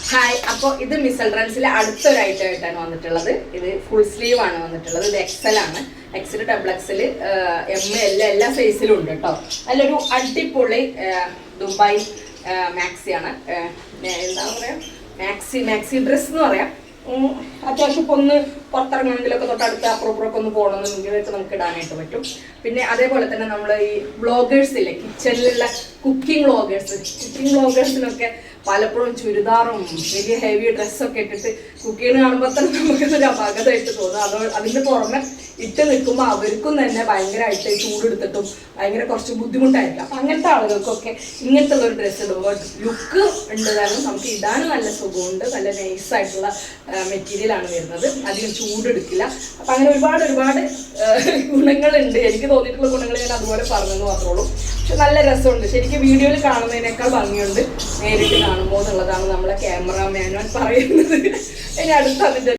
Hi, അപ്പോൾ ഇത് micelle ട്രെൻഡ്സിലെ അടുത്തൊരു ഐറ്റം ആയിട്ടാണ് വന്നിട്ടുള്ളത്. ഇത് ഫുൾ സ്ലീവ് ആണ് വന്നിട്ടുള്ളത്. ഇത് എക്സൽ ആണ്. XL, double XL, M, L എല്ലാ സൈസിലും ഉണ്ട് കേട്ടോ. നല്ലൊരു അടിപൊളി ദുബായ് മാക്സിയാണ്. എന്താ പറയുക, മാക്സി ഡ്രസ് എന്ന് പറയാം. അത്യാവശ്യം ഇപ്പോൾ ഒന്ന് പുറത്തിറങ്ങണമെങ്കിലൊക്കെ തൊട്ടടുത്ത് അപ്പുറപ്പുറമൊക്കെ ഒന്ന് പോകണമെന്നുണ്ടെങ്കിലൊക്കെ നമുക്ക് ഇടാനായിട്ട് പറ്റും. പിന്നെ അതേപോലെ തന്നെ നമ്മൾ ഈ വ്ളോഗേഴ്സ് ഇല്ലേ, കിച്ചണിലുള്ള കുക്കിംഗ് വ്ളോഗേഴ്സിനൊക്കെ പലപ്പോഴും ചുരിദാറും വലിയ ഹെവി ഡ്രസ്സൊക്കെ ഇട്ടിട്ട് കുക്കിങ് കാണുമ്പോൾ തന്നെ നമുക്കൊരു അപാകതമായിട്ട് തോന്നും. അതിൻ്റെ പുറമെ ഇട്ട് നിൽക്കുമ്പോൾ അവർക്കും തന്നെ ഭയങ്കരമായിട്ട് ചൂടെടുത്തിട്ടും ഭയങ്കര കുറച്ച് ബുദ്ധിമുട്ടായിരിക്കും. അപ്പം അങ്ങനത്തെ ആളുകൾക്കൊക്കെ ഇങ്ങനത്തെ ഉള്ളൊരു ഡ്രസ്സ് ഇടുമ്പോൾ ലുക്ക് ഉണ്ട്, കാരണം നമുക്ക് ഇടാനും നല്ല സുഖമുണ്ട്. നല്ല നൈസായിട്ടുള്ള മെറ്റീരിയലാണ് വരുന്നത്, അധികം ചൂടെടുക്കില്ല. അപ്പം അങ്ങനെ ഒരുപാട് ഗുണങ്ങളുണ്ട്. എനിക്ക് തോന്നിയിട്ടുള്ള ഗുണങ്ങൾ ഞാൻ അതുപോലെ പറഞ്ഞെന്ന് മാത്രമുള്ളൂ. പക്ഷെ നല്ല രസമുണ്ട്. ശരിക്കും വീഡിയോയിൽ കാണുന്നതിനേക്കാൾ ഭംഗിയുണ്ട് നേരിട്ട് കാണുമ്പോൾ എന്നുള്ളതാണ് നമ്മളെ ക്യാമറാമാൻ പറയുന്നത്. ഇനി അടുത്ത അതിൻ്റെ